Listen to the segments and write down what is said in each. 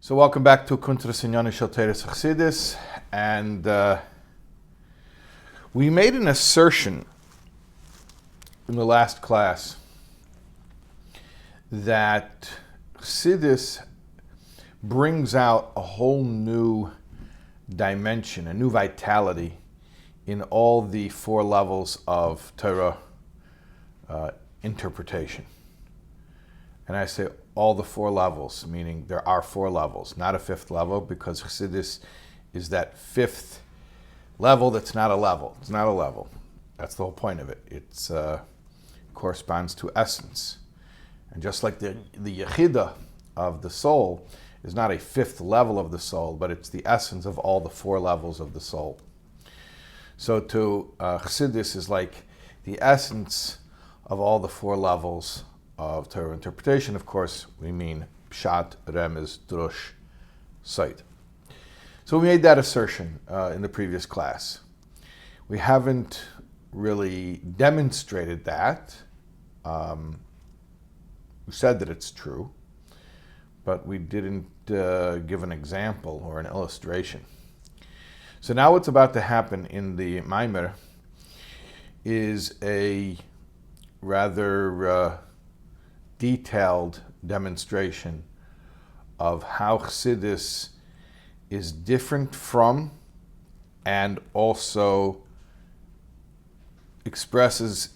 So welcome back to Kuntras Inyani Shel Torah Chassidus, and we made an assertion in the last class that Chassidus brings out a whole new dimension, a new vitality in all the four levels of Torah interpretation. And I say all the four levels, meaning there are four levels, not a fifth level, because Chassidus is that fifth level that's not a level. It's not a level. That's the whole point of it. It corresponds to essence. And just like the Yechidah of the soul is not a fifth level of the soul, but it's the essence of all the four levels of the soul. So to Chassidus is like the essence of all the four levels of Torah interpretation. Of course, we mean Pshat, Remez, Drush, Sod. So we made that assertion in the previous class. We haven't really demonstrated that. We said that it's true, but we didn't give an example or an illustration. So now what's about to happen in the Maimer is a rather detailed demonstration of how Chassidus is different from and also expresses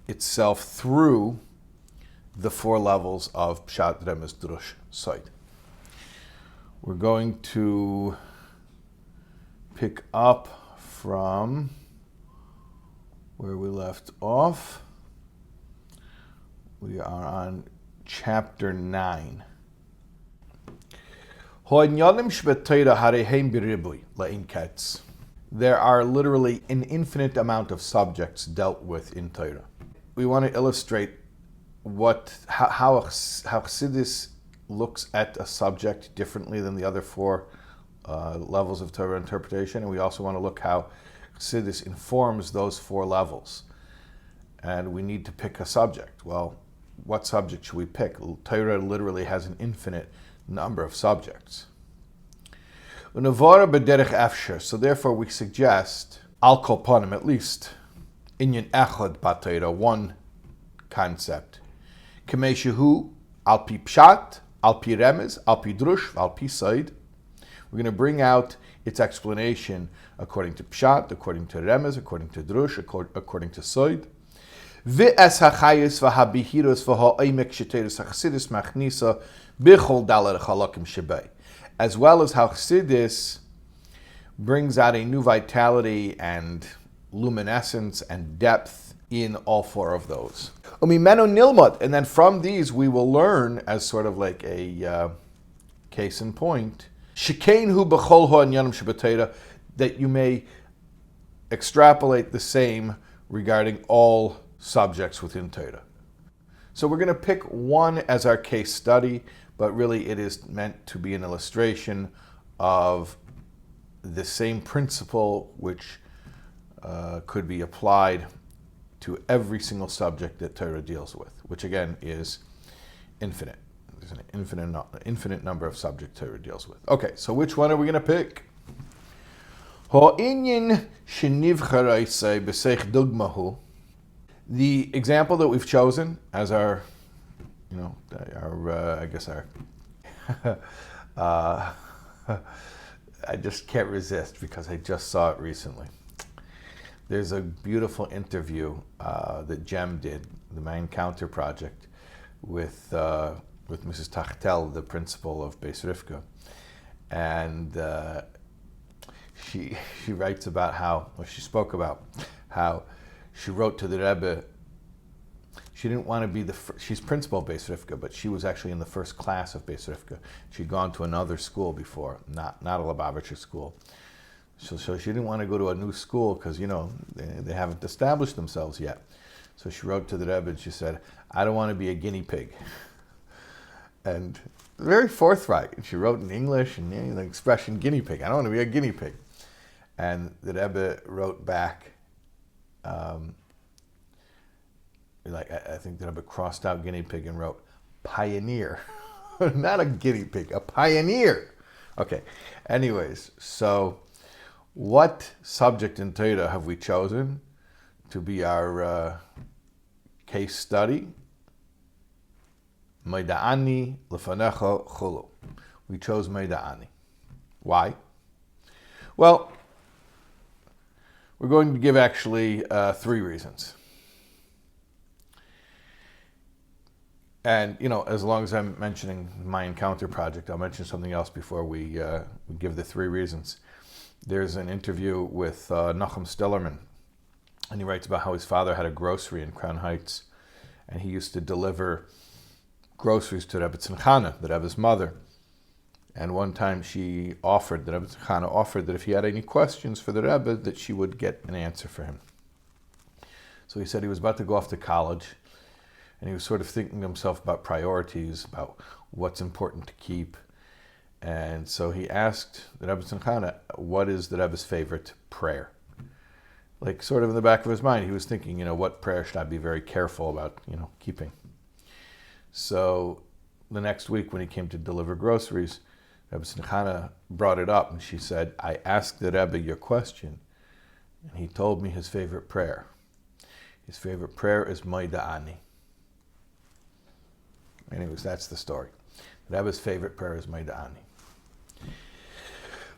itself through the four levels of Pshat, Remez, Drush, Sod. We're going to pick up from where we left off. We are on chapter 9. There are literally an infinite amount of subjects dealt with in Torah. We want to illustrate how Chassidus looks at a subject differently than the other four levels of Torah interpretation, and we also want to look how Chassidus informs those four levels. And we need to pick a subject. Well, what subject should we pick? Torah literally has an infinite number of subjects. So therefore we suggest, al kol panim, at least, inyan echad b'Torah, one concept. K'mei shehu al pi pshat, al pi remez, al pi drush, al pi sod. We're going to bring out its explanation according to pshat, according to remez, according to drush, according to sod. As well as how Chassidus brings out a new vitality and luminescence and depth in all four of those. And then from these we will learn, as sort of like a case in point, that you may extrapolate the same regarding all subjects within Torah. So we're going to pick one as our case study, but really it is meant to be an illustration of the same principle which could be applied to every single subject that Torah deals with, which again is infinite. There's an infinite number of subjects Torah deals with. Okay, so which one are we going to pick? The example that we've chosen as our I just can't resist because I just saw it recently. There's a beautiful interview that Jem did, the Main Counter Project, with Mrs. Tachtel, the principal of Beis Rivka, and she writes about she spoke about how she wrote to the Rebbe. She didn't want to be she's principal of Beis Rivka, but she was actually in the first class of Beis Rivka. She'd gone to another school before, not a Lubavitcher school. So she didn't want to go to a new school because, they haven't established themselves yet. So she wrote to the Rebbe and she said, I don't want to be a guinea pig. And very forthright. And she wrote in English and the expression guinea pig. I don't want to be a guinea pig. And the Rebbe wrote back, I think the Rebbe crossed out guinea pig and wrote pioneer. Not a guinea pig, a pioneer. Okay, anyways, so what subject in Torah have we chosen to be our case study? Modeh Ani lefanecha chulu. We chose Modeh Ani. Why? Well, we're going to give actually 3 reasons. And, as long as I'm mentioning my Encounter project, I'll mention something else before we give the 3 reasons. There's an interview with Nachum Stillerman, and he writes about how his father had a grocery in Crown Heights, and he used to deliver groceries to Rebbe Tzimchana, the Rebbe's mother. And one time the Rebbe Tzimchana offered that if he had any questions for the Rebbe, that she would get an answer for him. So he said he was about to go off to college, and he was sort of thinking to himself about priorities, about what's important to keep. And so he asked the Rebbe Tzimchana, what is the Rebbe's favorite prayer? Like sort of in the back of his mind, he was thinking, what prayer should I be very careful about, keeping? So the next week when he came to deliver groceries, Rebbe Tzimchana brought it up, and she said, I asked the Rebbe your question, and he told me his favorite prayer. His favorite prayer is Modeh Ani. Anyways, that's the story. The Rebbe's favorite prayer is Modeh Ani.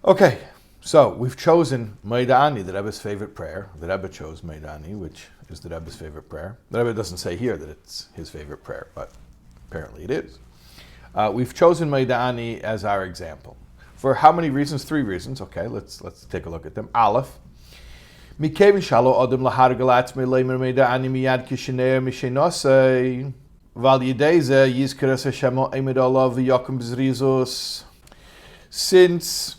Okay, so we've chosen Modeh Ani, the Rebbe's favorite prayer. The Rebbe chose Modeh Ani, which is the Rebbe's favorite prayer. The Rebbe doesn't say here that it's his favorite prayer, but apparently it is. We've chosen Modeh Ani as our example. For how many reasons? 3 reasons. Okay, let's take a look at them. Aleph. Mikevin shalo adam lahargal atzmei leimer Modeh Ani miyad kishenei mishenosei val yideze yizkeres Hashem oimed olav v'yokim b'zrizus. Since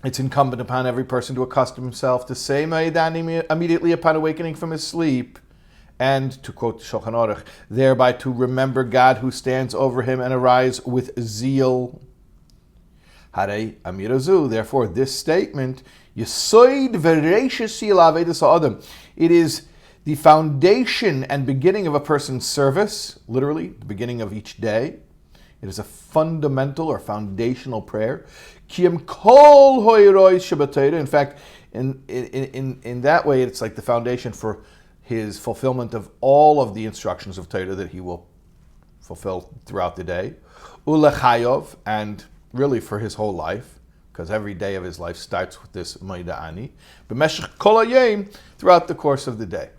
it's incumbent upon every person to accustom himself to say Modeh Ani immediately upon awakening from his sleep, and, to quote Shulchan Aruch, thereby to remember God who stands over him and arise with zeal. Harei amirazu, therefore this statement, Yesoid v'reishis sil avedas ha'adam. It is the foundation and beginning of a person's service, literally, the beginning of each day. It is a fundamental or foundational prayer. Kiyam kol hoiroi shabbatayra. In fact, in that way, it's like the foundation for his fulfillment of all of the instructions of Torah that he will fulfill throughout the day. Ulechayov, and really for his whole life, because every day of his life starts with this Modeh Ani. B'meshech kol hayom, throughout the course of the day.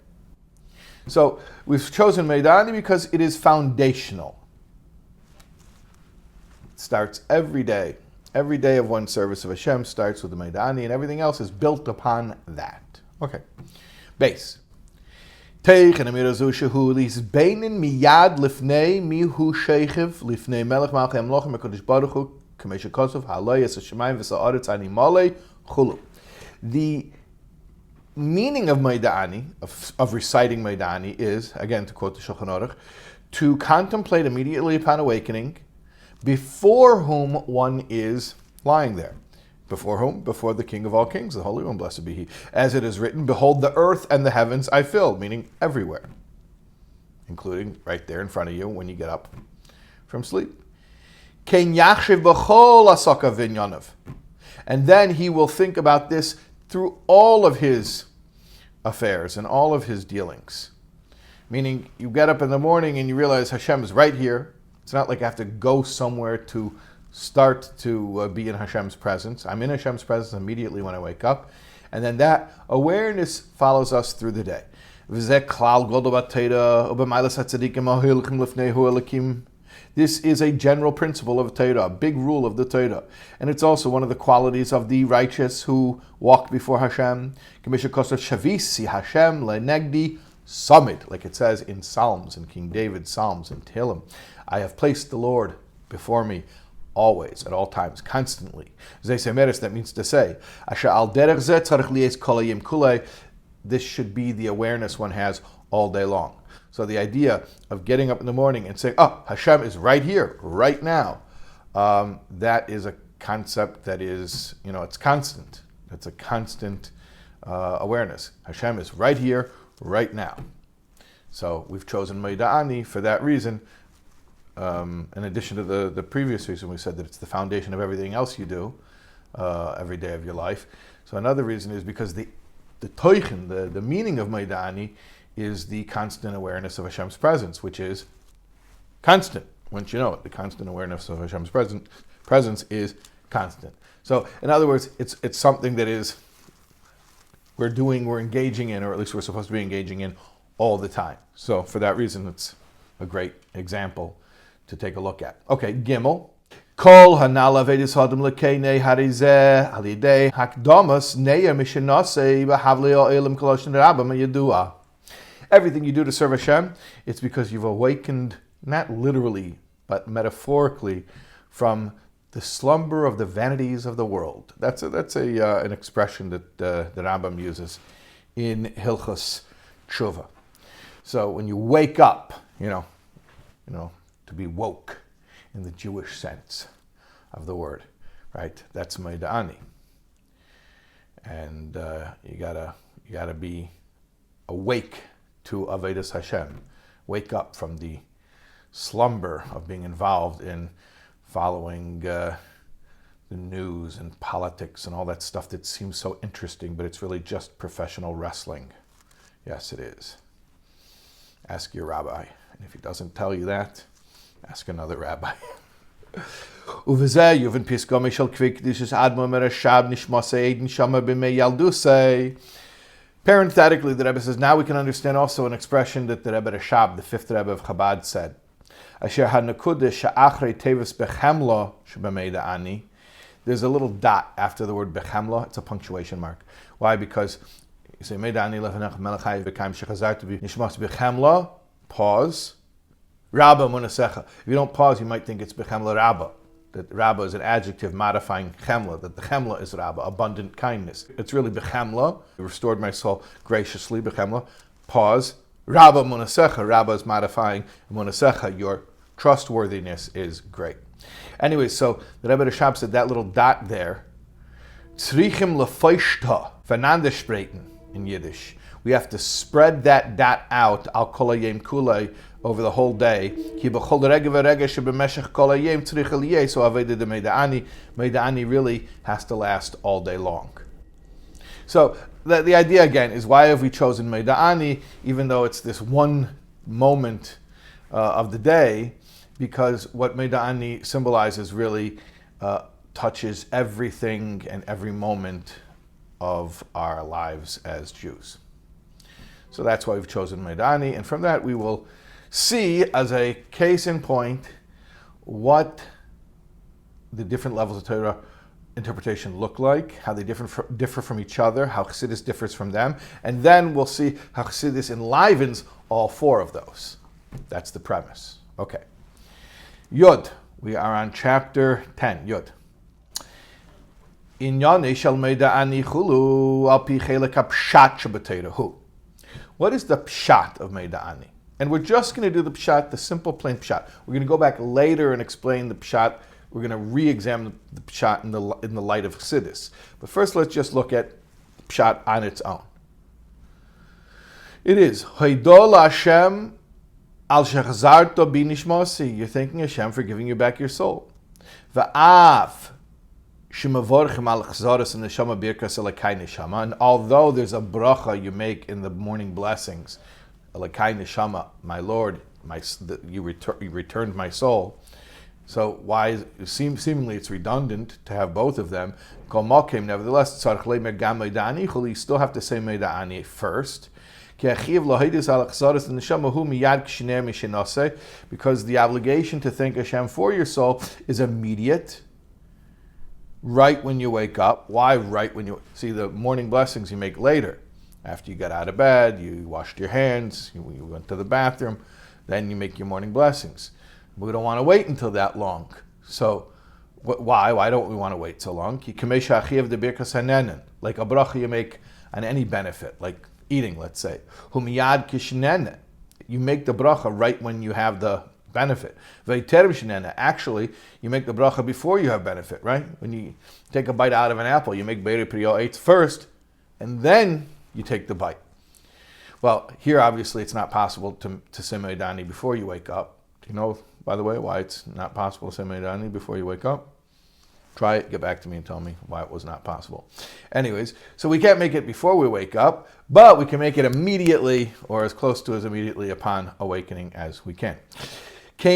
So we've chosen Modeh Ani because it is foundational. It starts every day. Every day of one's service of Hashem starts with the Modeh Ani, and everything else is built upon that. Okay. Base. Teich and amirazu shehu lisbeinin miyad lifnei mihu sheikhiv lifnei melech malchei amlochim HaKadosh Baruch Hu k'mei shekosov ha'lo yas hashemayim v'sa'aretz ani malei chulu. The meaning of Modeh Ani, of reciting Modeh Ani, is, again to quote the Shulchan Aruch, to contemplate immediately upon awakening before whom one is lying there. Before whom? Before the King of all kings, the Holy One, blessed be He. As it is written, behold, the earth and the heavens I filled, meaning everywhere, including right there in front of you when you get up from sleep. And then he will think about this through all of his affairs and all of his dealings. Meaning, you get up in the morning and you realize Hashem is right here. It's not like I have to go somewhere to start to be in Hashem's presence. I'm in Hashem's presence immediately when I wake up. And then that awareness follows us through the day. This is a general principle of Torah, a big rule of the Torah. And it's also one of the qualities of the righteous who walk before Hashem. Summit, like it says in Psalms, in King David's Psalms, in Tehillim. I have placed the Lord before me always, at all times, constantly. That means to say, this should be the awareness one has all day long. So the idea of getting up in the morning and saying, oh, Hashem is right here, right now, that is a concept that is, it's constant. It's a constant awareness. Hashem is right here, right now. So we've chosen Modeh Ani for that reason, in addition to the previous reason we said that it's the foundation of everything else you do every day of your life. So another reason is because the toichen, the meaning of Modeh Ani, is the constant awareness of Hashem's presence, which is constant. Once you know it, the constant awareness of Hashem's presence is constant. So, in other words, it's something that is we're engaging in, or at least we're supposed to be engaging in all the time. So, for that reason, it's a great example to take a look at. Okay, Gimel. Kol hanal avedis hadam lekeinei harizeh alidei hakdamas neya mishenasei b'havlei oelim koloshin rabba yedua. Everything you do to serve Hashem, it's because you've awakened, not literally, but metaphorically, from the slumber of the vanities of the world. That's an expression that the Rambam uses in Hilchos Tshuva. So when you wake up, to be woke in the Jewish sense of the word, right? That's Modeh Ani, and you gotta be awake to Avodas Hashem. Wake up from the slumber of being involved in following the news and politics and all that stuff that seems so interesting, but it's really just professional wrestling. Yes, it is. Ask your rabbi. And if he doesn't tell you that, ask another rabbi. Parenthetically, the Rebbe says, now we can understand also an expression that the Rebbe Rashab, the fifth Rebbe of Chabad, said. There's a little dot after the word bechemla. It's a punctuation mark. Why? Because you say, bechemla, pause, rabba munasecha. If you don't pause, you might think it's bechemla rabba. That rabba is an adjective modifying chemla, that the chemla is rabba, abundant kindness. It's really bechemla, you restored my soul graciously, bechemla, pause, rabba munasecha, rabba is modifying munasecha, your trustworthiness is great. Anyway, so the Rebbe Rashab said that little dot there, tzrichim lefeishta, v'nanda spreiten in Yiddish. We have to spread that dot out, al kol hayom kulei, over the whole day. Ki b'chol rega v'rega shebemeshech kol hayom tzrich eliyeh, so aveda de Modeh Ani. Modeh Ani really has to last all day long. So the idea again is, why have we chosen Modeh Ani, even though it's this one moment of the day? Because what Modeh Ani symbolizes really touches everything and every moment of our lives as Jews. So that's why we've chosen Modeh Ani, and from that we will see, as a case in point, what the different levels of Torah interpretation look like, how they differ from each other, how Chassidus differs from them, and then we'll see how Chassidus enlivens all four of those. That's the premise. Okay. Yud. We are on chapter 10. Yud. Inyane shel Modeh Ani chulu al pi chelek hapshat shebeteirahu. What is the pshat of Modeh Ani? And we're just going to do the pshat, the simple plain pshat. We're going to go back later and explain the pshat. We're going to re-examine the pshat in the light of Chassidus. But first, let's just look at pshat on its own. It is Haidol Hashem al shechazarto bi nishmasi. You're thanking Hashem for giving you back your soul. Va'af shemavorchem al chasidus and neshama birkas elakai neshama. And although there's a bracha you make in the morning blessings, elakai neshama, my Lord, you returned my soul. So why? Seemingly it's redundant to have both of them. Kol malkeim, nevertheless, tzarich leimer gam Modeh Ani. You still have to say Modeh Ani first. Because the obligation to thank Hashem for your soul is immediate, right when you wake up. Why right when you see the morning blessings you make later? After you got out of bed, you washed your hands, you went to the bathroom, then you make your morning blessings. We don't want to wait until that long. So why? Why don't we want to wait so long? Like a bracha you make on any benefit, like eating, let's say. Humiyad kishnene. You make the bracha right when you have the benefit. Ve'terem shnene. Actually, you make the bracha before you have benefit, right? When you take a bite out of an apple, you make beiri priyo eitz first, and then you take the bite. Well, here obviously it's not possible to say Modeh Ani before you wake up. Do you know by the way, why it's not possible to say Modeh Ani before you wake up. Try it, get back to me and tell me why it was not possible. Anyways, so we can't make it before we wake up, but we can make it immediately, or as close to as immediately upon awakening as we can. So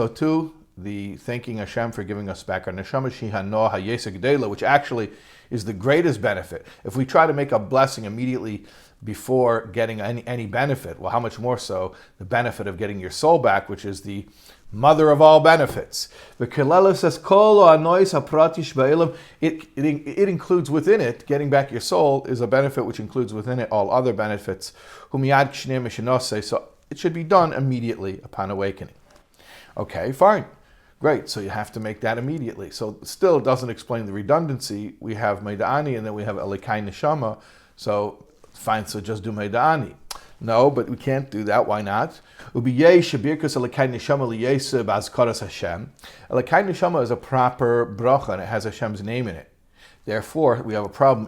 too, the thanking Hashem for giving us back our neshama, which actually is the greatest benefit. If we try to make a blessing immediately before getting any benefit, well, how much more so the benefit of getting your soul back, which is the mother of all benefits. It includes within it, getting back your soul is a benefit which includes within it all other benefits. So it should be done immediately upon awakening. Okay, fine. Great, so you have to make that immediately. So still it doesn't explain the redundancy. We have Modeh Ani and then we have Elikai Neshama. So fine, so just do Modeh Ani. No, but we can't do that. Why not? Elikai Neshama is a proper bracha and it has Hashem's name in it. Therefore, we have a problem.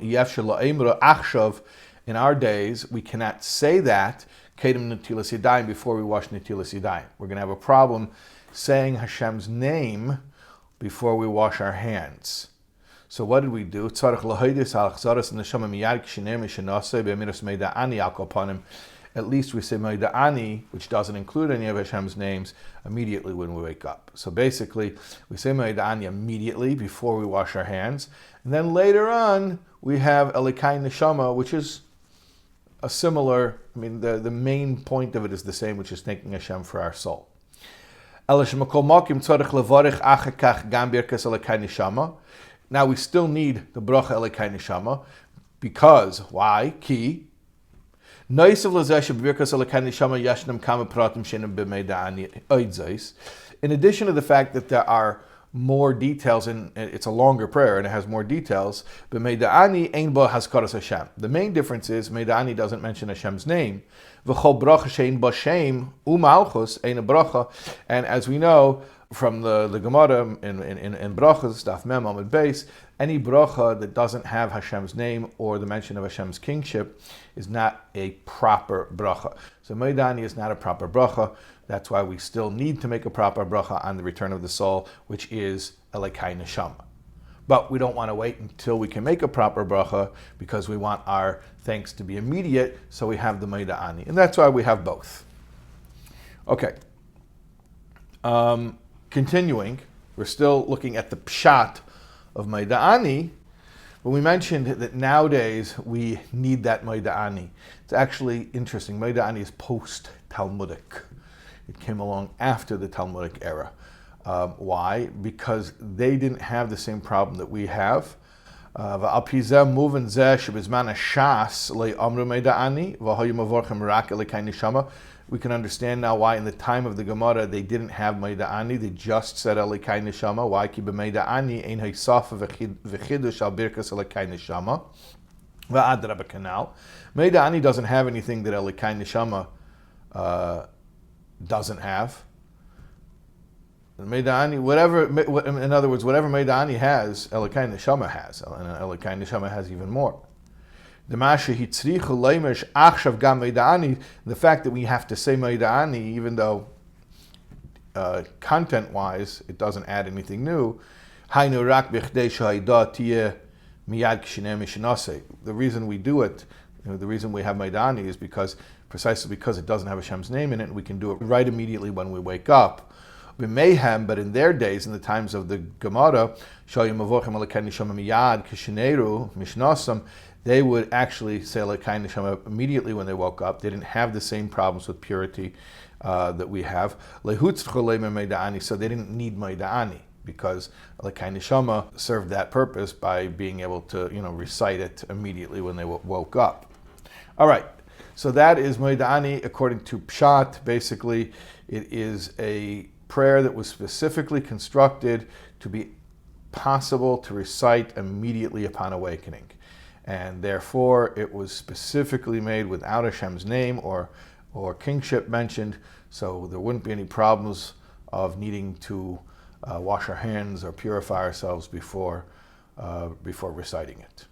In our days, we cannot say that before we wash Netilas Yadayim. We're going to have a problem saying Hashem's name before we wash our hands. So what did we do? At least we say Modeh Ani, which doesn't include any of Hashem's names, immediately when we wake up. So basically, we say Modeh Ani immediately before we wash our hands. And then later on, we have Elikai Neshama, which is a similar, the main point of it is the same, which is thanking Hashem for our soul. Now we still need the bracha Elikai Neshama, because, why? Ki, in addition to the fact that there are more details, and it's a longer prayer and it has more details, the main difference is Modeh Ani doesn't mention Hashem's name. And as we know from the Gemara in Brachas, Daf Mem Amud Beis, any bracha that doesn't have Hashem's name or the mention of Hashem's kingship is not a proper bracha. So Modeh Ani is not a proper bracha. That's why we still need to make a proper bracha on the return of the soul, which is Elikai Neshama. But we don't want to wait until we can make a proper bracha because we want our thanks to be immediate, so we have the Modeh Ani. And that's why we have both. Okay. Continuing, we're still looking at the pshat of Modeh Ani, but we mentioned that nowadays we need that Modeh Ani. It's actually interesting. Modeh Ani is post-Talmudic. It came along after the Talmudic era. Why? Because they didn't have the same problem that we have. We can understand now why in the time of the Gemara they didn't have Modeh Ani, they just said Elikai Neshama. Why? Ki b'Modeh Ani ein ha'isaf v'chidush al birkas Elikai Neshama. V'adraba kanal. Modeh Ani doesn't have anything that Elikai Neshama doesn't have. Modeh Ani, in other words, whatever Modeh Ani has, Elikai Neshama has, and Elikai Neshama has even more. The fact that we have to say Modeh Ani, even though content-wise it doesn't add anything new, the reason we do it, the reason we have Modeh Ani is precisely because it doesn't have Hashem's name in it, and we can do it right immediately when we wake up. Mayhem, but in their days, in the times of the Gemara, they would actually say Elikai Neshama immediately when they woke up. They didn't have the same problems with purity that we have. So they didn't need Modeh Ani because Elikai Neshama served that purpose by being able to, recite it immediately when they woke up. All right, so that is Modeh Ani according to Pshat. Basically, it is a prayer that was specifically constructed to be possible to recite immediately upon awakening. And therefore, it was specifically made without Hashem's name or kingship mentioned, so there wouldn't be any problems of needing to wash our hands or purify ourselves before reciting it.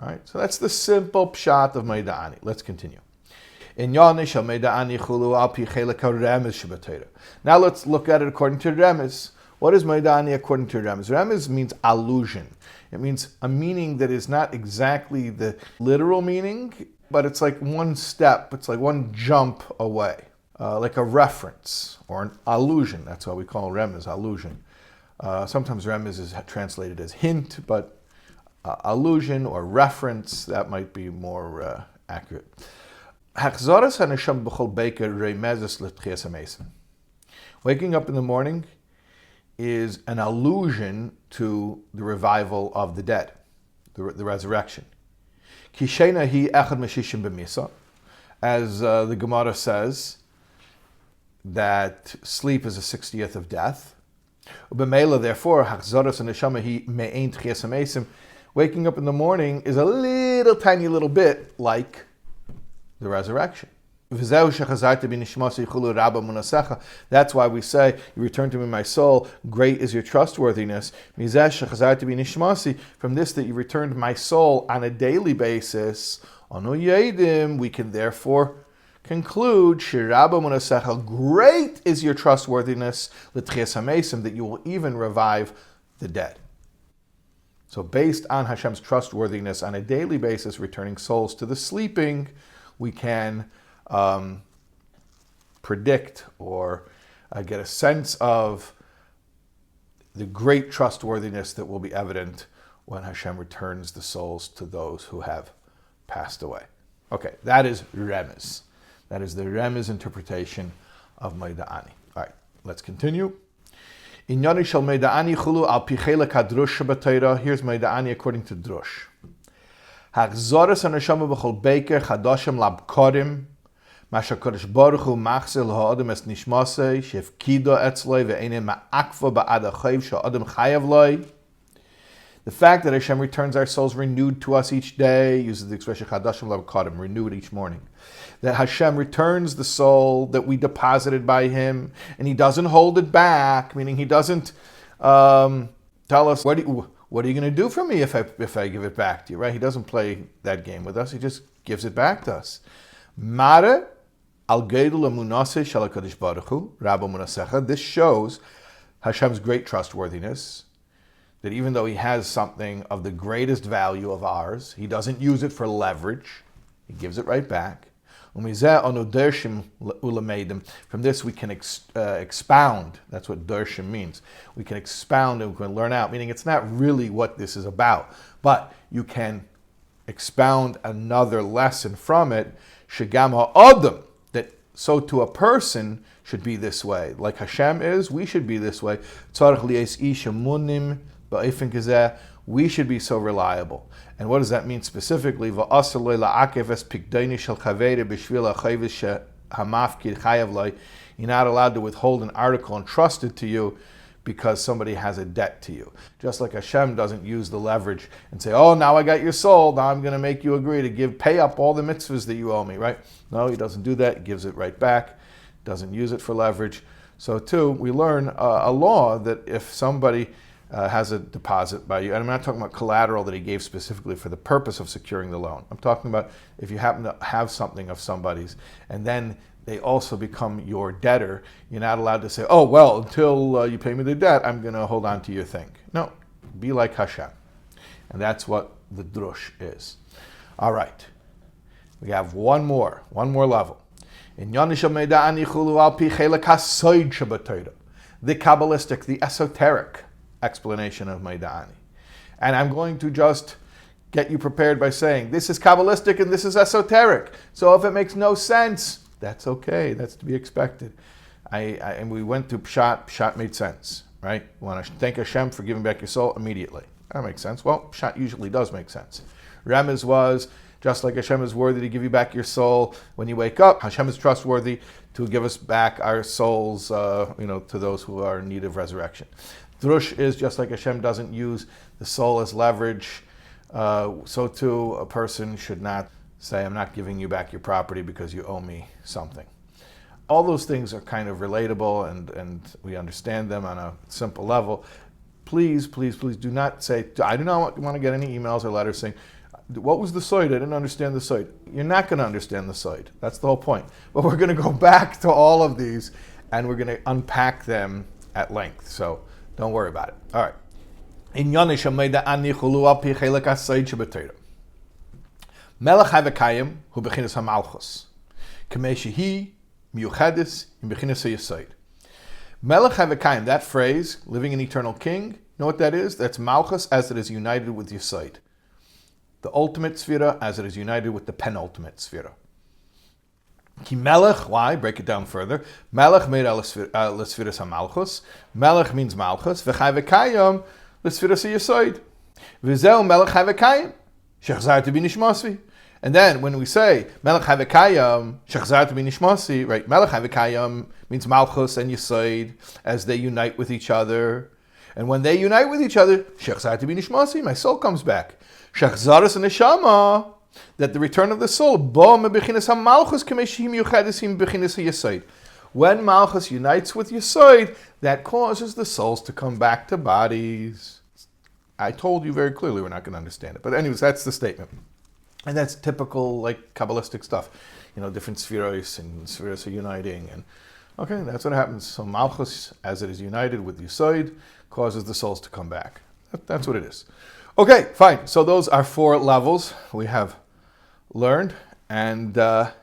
All right, so that's the simple pshat of Modeh Ani. Let's continue. Now let's look at it according to Remez. What is Modeh Ani according to Remez? Remez means allusion. It means a meaning that is not exactly the literal meaning, but it's like one step, it's like one jump away. Like a reference or an allusion. That's why we call Remez, allusion. Sometimes Remez is translated as hint, but allusion or reference, that might be more accurate. Waking up in the morning is an allusion to the revival of the dead, the resurrection. As the Gemara says, that sleep is a 60th of death. Therefore, waking up in the morning is a little tiny little bit like the resurrection. That's why we say, you return to me, my soul, great is your trustworthiness. From this that you returned my soul on a daily basis, we can therefore conclude, great is your trustworthiness, that you will even revive the dead. So based on Hashem's trustworthiness on a daily basis, returning souls to the sleeping, we can predict or get a sense of the great trustworthiness that will be evident when Hashem returns the souls to those who have passed away. Okay, that is Remez. That is the Remez interpretation of Modeh Ani. All right, let's continue. Here's Modeh Ani according to Drush. Hachzoras haneshama b'chol beker chadashim labkorim masha kodesh baruch hu machzil ha'adam es nishmasei shefkido etzloi ve'einin ma'akva ba'ad ha'chayv sha'adam chayav loi. The fact that Hashem returns our souls renewed to us each day, uses the expression chadashim labkorim, renewed each morning. That Hashem returns the soul that we deposited by Him, and He doesn't hold it back, meaning He doesn't tell us, what are you going to do for me if I give it back to you, right? He doesn't play that game with us. He just gives it back to us. Mare al geidul amunase shel HaKadosh Baruch Hu, Rabba Munasecha. This shows Hashem's great trustworthiness, that even though He has something of the greatest value of ours, He doesn't use it for leverage. He gives it right back. From this we can expound. That's what dershim means. We can expound and we can learn out, meaning it's not really what this is about, but you can expound another lesson from it. Shegam ha'adam, that so to a person should be this way. Like Hashem is, we should be this way. We should be so reliable. And what does that mean specifically? You're not allowed to withhold an article entrusted to you because somebody has a debt to you. Just like Hashem doesn't use the leverage and say, oh, now I got your soul, now I'm going to make you agree to pay up all the mitzvahs that you owe me, right? No, He doesn't do that. He gives it right back. Doesn't use it for leverage. So too, we learn a law that if somebody has a deposit by you, and I'm not talking about collateral that He gave specifically for the purpose of securing the loan. I'm talking about if you happen to have something of somebody's, and then they also become your debtor, you're not allowed to say, oh, well, until you pay me the debt, I'm going to hold on to your thing. No, be like Hashem. And that's what the drush is. All right. We have one more level. In Yonisha Modeh Ani Chulu al pi chelek hasoid shebatorah, the Kabbalistic, the esoteric explanation of Modeh Ani. And I'm going to just get you prepared by saying, this is Kabbalistic and this is esoteric. So if it makes no sense, that's okay. That's to be expected. And we went to Pshat. Pshat made sense, right? You want to thank Hashem for giving back your soul immediately. That makes sense. Well, Pshat usually does make sense. Remez was, just like Hashem is worthy to give you back your soul when you wake up, Hashem is trustworthy to give us back our souls, to those who are in need of resurrection. Drush is just like Hashem doesn't use the soul as leverage, so too a person should not say, I'm not giving you back your property because you owe me something. All those things are kind of relatable and we understand them on a simple level. Please, please, please do not say, I do not want to get any emails or letters saying, What was the side? I didn't understand the side. You're not going to understand the side. That's the whole point. But we're going to go back to all of these, and we're going to unpack them at length. So don't worry about it. All right. Inyan Modeh Ani chulu al pi chelek hasayd shebetorah. Melech havekayim hu bechinas hamalchus. K'mei shehi miyuchadis in bechinas hayasayd. Melech havekayim, that phrase, living an eternal king, you know what that is? That's malchus as it is united with Yasayd. The ultimate sphira as it is united with the penultimate sphira. Ki melech, why? Break it down further. Melech made l'sfiras hamalchus. Melech means malchus. V'chavekayim l'sfiras hayasayd. V'zeu melech havekayim. Shechzar to be nishmasi. And then when we say melech havekayim, shechzar to be nishmasi, right? Melech havekayim means malchus and Yasayd as they unite with each other. And when they unite with each other, shechzar to be nishmasi, my soul comes back. Shechzaras and neshama, that the return of the soul, when malchus unites with Yasayd, that causes the souls to come back to bodies. I told you very clearly we're not going to understand it. But anyways, that's the statement. And that's typical, like, Kabbalistic stuff. You know, different spheros and spheros are uniting. And okay, that's what happens. So malchus, as it is united with Yasayd, causes the souls to come back. That's what it is. Okay, fine. So those are 4 levels we have learned. And that's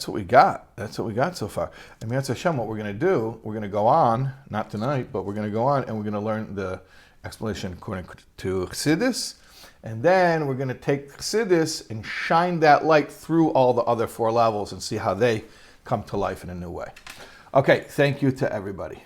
what we got. That's what we got so far. I mean, that's Hashem. What we're going to do, we're going to go on, not tonight, but we're going to go on and we're going to learn the explanation according to Chassidus. And then we're going to take Chassidus and shine that light through all the other 4 levels and see how they come to life in a new way. Okay, thank you to everybody.